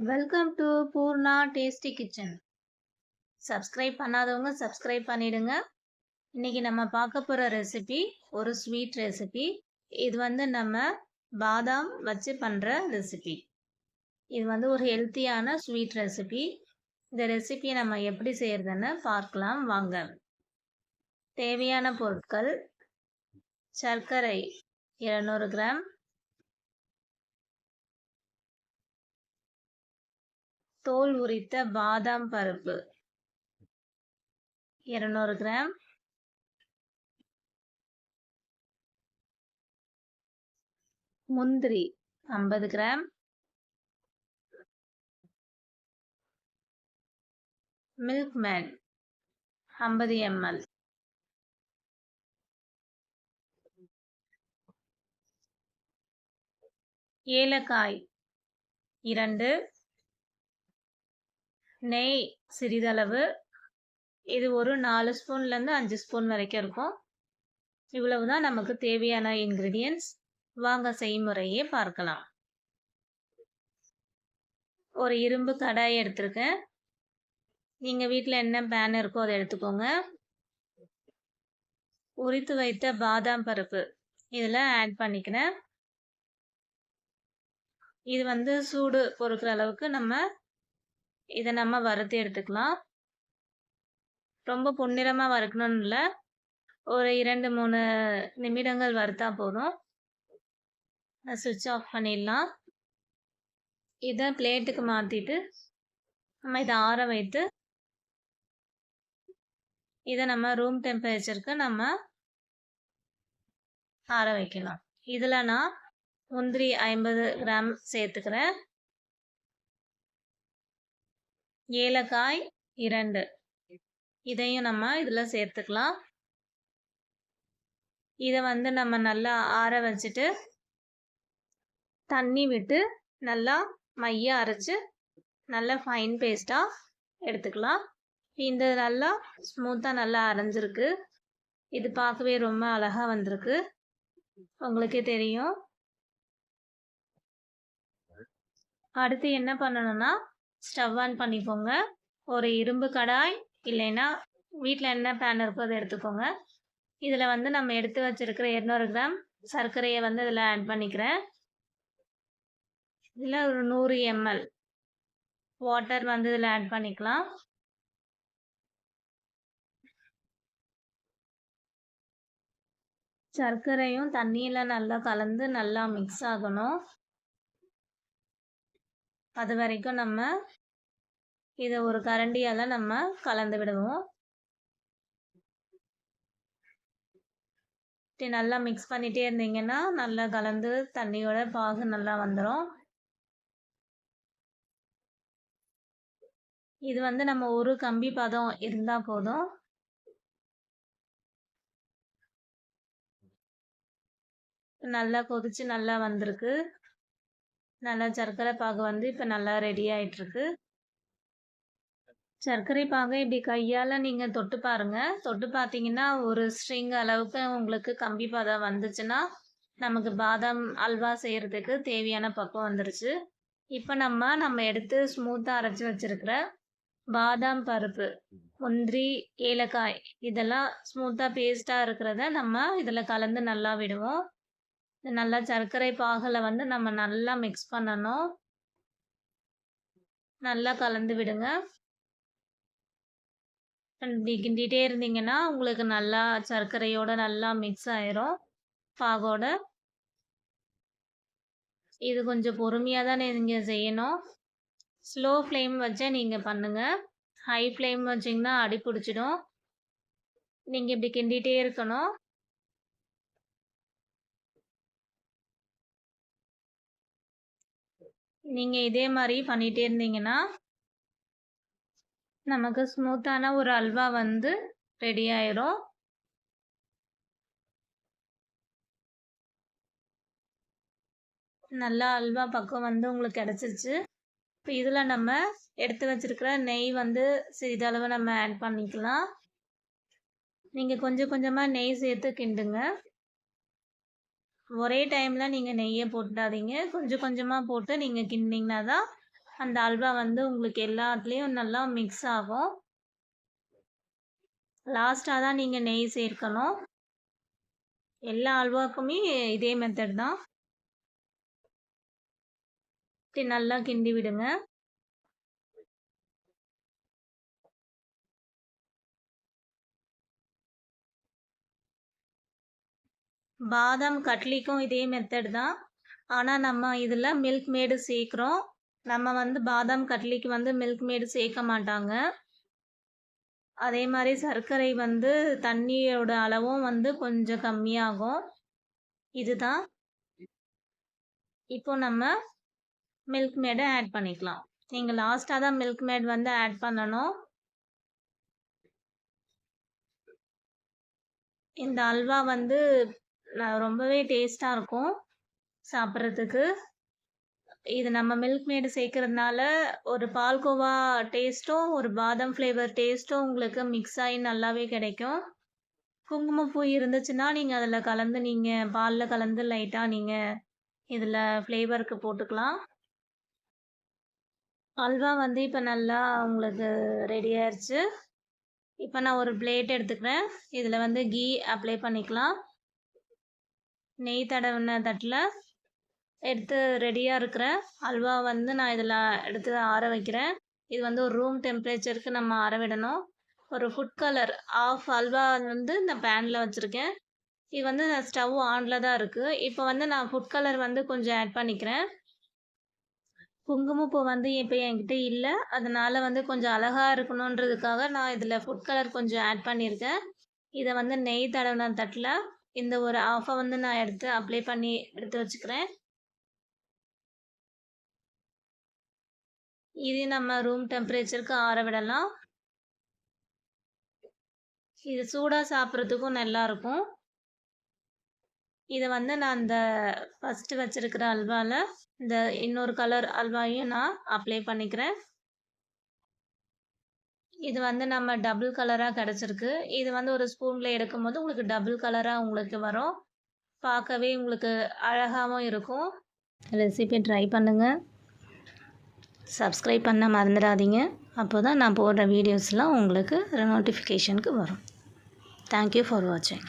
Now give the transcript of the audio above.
Welcome to Poorna tasty kitchen. Subscribe பண்ணாதவங்க subscribe பண்ணிடுங்க. இன்னைக்கு நம்ம பார்க்க போகிற ரெசிபி ஒரு ஸ்வீட் ரெசிபி. இது நம்ம பாதாம் வச்சு பண்ணுற ரெசிபி. இது ஒரு ஹெல்த்தியான ஸ்வீட் ரெசிபி. இந்த ரெசிபியை நம்ம எப்படி செய்யறதுன்னு பார்க்கலாம் வாங்க. தேவையான பொருட்கள்: சர்க்கரை 200 கிராம், தோல் உரித்த பாதாம் பருப்பு 200 கிராம், முந்திரி 50 கிராம், மில்க் மேட் 50 ml, ஏலக்காய் 2, நெய் சிறிதளவு. இது ஒரு 4 ஸ்பூன்லேருந்து 5 ஸ்பூன் வரைக்கும் இருக்கும். இவ்வளவுதான் நமக்கு தேவையான இன்க்ரீடியன்ஸ். வாங்க செய்முறையே பார்க்கலாம். ஒரு இரும்பு கடாய் எடுத்திருக்கேன். நீங்கள் வீட்டில் என்ன பேன் இருக்கோ அதை எடுத்துக்கோங்க. உரித்து வைத்த பாதாம் பருப்பு இதில் ஆட் பண்ணிக்கிறேன். இது சூடு பொறுக்கிற அளவுக்கு இதை நம்ம வறுத்து எடுத்துக்கலாம். ரொம்ப பொன்னிறமாக வறுக்கணும்னு இல்லை, ஒரு 2-3 நிமிடங்கள் வறுத்தா போதும். சுவிட்ச் ஆஃப் பண்ணிடலாம். இதை பிளேட்டுக்கு மாற்றிட்டு நம்ம இதை ஆற வைத்து இதை நம்ம ரூம் டெம்பரேச்சருக்கு நம்ம ஆற வைக்கலாம். இதில் நான் முந்திரி 50 கிராம் சேர்த்துக்கிறேன். ஏலக்காய் 2, இதையும் நம்ம இதில் சேர்த்துக்கலாம். இதை நம்ம நல்லா ஆற வச்சுட்டு தண்ணி விட்டு நல்லா மைய அரைச்சு நல்லா ஃபைன் பேஸ்ட்டாக எடுத்துக்கலாம். இந்த நல்லா ஸ்மூத்தாக நல்லா அரைஞ்சிருக்கு. இது பார்க்கவே ரொம்ப அழகாக வந்திருக்கு, உங்களுக்கே தெரியும். அடுத்து என்ன பண்ணணும்னா, ஸ்டவ் ஆன் பண்ணிக்கோங்க. ஒரு இரும்பு கடாய் இல்லைன்னா வீட்டில் என்ன பேன் இருக்கோ அதை எடுத்துக்கோங்க. இதில் நம்ம எடுத்து வச்சிருக்கிற 200 கிராம் சர்க்கரையை இதில் ஆட் பண்ணிக்கிறேன். இதில் ஒரு 100 ml வாட்டர் இதில் ஆட் பண்ணிக்கலாம். சர்க்கரையும் தண்ணியில் நல்லா கலந்து நல்லா மிக்ஸ் ஆகணும். அது வரைக்கும் நம்ம இதை ஒரு கரண்டியால் நம்ம கலந்து விடுவோம். நல்லா மிக்ஸ் பண்ணிகிட்டே இருந்தீங்கன்னா நல்லா கலந்து தண்ணியோட பாகு நல்லா வந்துடும். இது நம்ம ஒரு கம்பி பதம் இருந்தால் போதும். நல்லா கொதிச்சு நல்லா வந்திருக்கு. நல்லா சர்க்கரை பாகு இப்போ நல்லா ரெடி ஆயிட்டிருக்கு. சர்க்கரை பாகை இப்படி கையால் நீங்கள் தொட்டு பாருங்கள். தொட்டு பார்த்தீங்கன்னா ஒரு ஸ்ட்ரிங் அளவுக்கு உங்களுக்கு கம்பி பதம் வந்துச்சுன்னா நமக்கு பாதாம் அல்வா செய்கிறதுக்கு தேவையான பக்கம் வந்துருச்சு. இப்போ நம்ம எடுத்து ஸ்மூத்தாக அரைச்சி வச்சுருக்கிற பாதாம் பருப்பு, முந்திரி, ஏலக்காய் இதெல்லாம் ஸ்மூத்தாக பேஸ்ட்டாக இருக்கிறத நம்ம இதில் கலந்து நல்லா விடுவோம். நல்லா சர்க்கரை பாகில் நம்ம நல்லா மிக்ஸ் பண்ணணும். நல்லா கலந்து விடுங்க. இப்படி கிண்டிகிட்டே இருந்தீங்கன்னா உங்களுக்கு நல்லா சர்க்கரையோட நல்லா மிக்ஸ் ஆயிரும் பாகோட. இது கொஞ்சம் பொறுமையாக தான் நீங்கள் செய்யணும். ஸ்லோ ஃப்ளேம் வச்சா நீங்கள் பண்ணுங்கள். ஹை ஃப்ளேம் வச்சிங்கன்னா அடி பிடிச்சிடும். நீங்கள் இப்படி கிண்டிகிட்டே இருக்கணும். நீங்கள் இதே மாதிரி பண்ணிகிட்டே இருந்தீங்கன்னா நமக்கு ஸ்மூத்தான ஒரு அல்வா ரெடி ஆயிரும். நல்லா அல்வா பக்கம் உங்களுக்கு கிடச்சிருச்சு. இப்போ இதில் நம்ம எடுத்து வச்சிருக்கிற நெய் சிறிதளவு நம்ம ஆட் பண்ணிக்கலாம். நீங்கள் கொஞ்சம் கொஞ்சமாக நெய் சேர்த்து கிண்டுங்க. ஒரே டைமில் நீங்கள் நெய்யை போட்டுடாதீங்க. கொஞ்சம் கொஞ்சமாக போட்டு நீங்கள் கிண்டிங்கன்னா தான் அந்த அல்வா வந்து உங்களுக்கு எல்லாத்துலேயும் நல்லா மிக்ஸ் ஆகும். லாஸ்ட்டாக தான் நீங்கள் நெய் சேர்க்கணும். எல்லா அல்வாக்குமே இதே மெத்தட் தான். நல்லா கிண்டி விடுங்க. பாதாம் கட்லிக்கும் இதே மெத்தட் தான். ஆனால் நம்ம இதில் மில்க் மேடு சேர்க்குறோம். நம்ம வந்து பாதாம் கட்லிக்கு வந்து மில்க் மேடு சேர்க்க மாட்டாங்க. அதே மாதிரி சர்க்கரை வந்து தண்ணியோட அளவும் வந்து கொஞ்சம் கம்மியாகும். இதுதான். இப்போ நம்ம மில்க் மேடை ஆட் பண்ணிக்கலாம். நீங்கள் லாஸ்ட்டாக தான் மில்க் மேட் வந்து ஆட் பண்ணணும். இந்த அல்வா வந்து ரொம்பவே டேஸ்ட்டாக இருக்கும் சாப்பிட்றதுக்கு. இது நம்ம மில்க் மேடு சேர்க்கறதுனால ஒரு பால்கோவா டேஸ்ட்டும் ஒரு பாதாம் ஃப்ளேவர் டேஸ்ட்டும் உங்களுக்கு மிக்ஸ் ஆகி நல்லாவே கிடைக்கும். குங்குமப்பூ இருந்துச்சுன்னா நீங்கள் அதில் கலந்து நீங்கள் பாலில் கலந்து லைட்டாக நீங்கள் இதில் ஃப்ளேவருக்கு போட்டுக்கலாம். அல்வா வந்து இப்போ நல்லா உங்களுக்கு ரெடி ஆயிடுச்சு. இப்போ நான் ஒரு பிளேட் எடுத்துக்கிறேன். இதில் வந்து கீ அப்ளை பண்ணிக்கலாம். நெய் தடவின தட்டில் எடுத்து ரெடியாக இருக்கிற அல்வா வந்து நான் இதில் எடுத்து ஆற வைக்கிறேன். இது வந்து ஒரு ரூம் டெம்பரேச்சருக்கு நம்ம ஆற விடணும். ஒரு ஃபுட் கலர் ஆஃப் அல்வா வந்து நான் பேனில் வச்சுருக்கேன். இது வந்து ஸ்டவ் ஆனில் தான் இருக்குது. இப்போ வந்து நான் ஃபுட் கலர் வந்து கொஞ்சம் ஆட் பண்ணிக்கிறேன். குங்குமப்பூ வந்து இப்போ என்கிட்ட இல்லை. அதனால் வந்து கொஞ்சம் அழகாக இருக்கணுன்றதுக்காக நான் இதில் ஃபுட் கலர் கொஞ்சம் ஆட் பண்ணியிருக்கேன். இதை வந்து நெய் தடவின தட்டில் இந்த ஒரு ஆஃபை வந்து நான் எடுத்து அப்ளை பண்ணி எடுத்து வச்சுக்கிறேன். இது நம்ம ரூம் டெம்பரேச்சருக்கு ஆற விடலாம். இது சூடாக சாப்பிட்றதுக்கும் நல்லாயிருக்கும். இதை வந்து நான் இந்த ஃபஸ்ட்டு வச்சுருக்கிற அல்வாவில் இந்த இன்னொரு கலர் அல்வாயும் நான் அப்ளை பண்ணிக்கிறேன். இது வந்து நம்ம டபுள் கலராக கிடச்சிருக்கு. இது வந்து ஒரு ஸ்பூனில் எடுக்கும்போது உங்களுக்கு டபுள் கலராக உங்களுக்கு வரும். பார்க்கவே உங்களுக்கு அழகாகவும் இருக்கும். ரெசிபி ட்ரை பண்ணுங்கள். சப்ஸ்கிரைப் பண்ண மறந்துடாதீங்க. அப்போ தான் நான் போடுற வீடியோஸ்லாம் உங்களுக்கு நோட்டிஃபிகேஷனுக்கு வரும். தேங்க்யூ ஃபார் வாட்சிங்.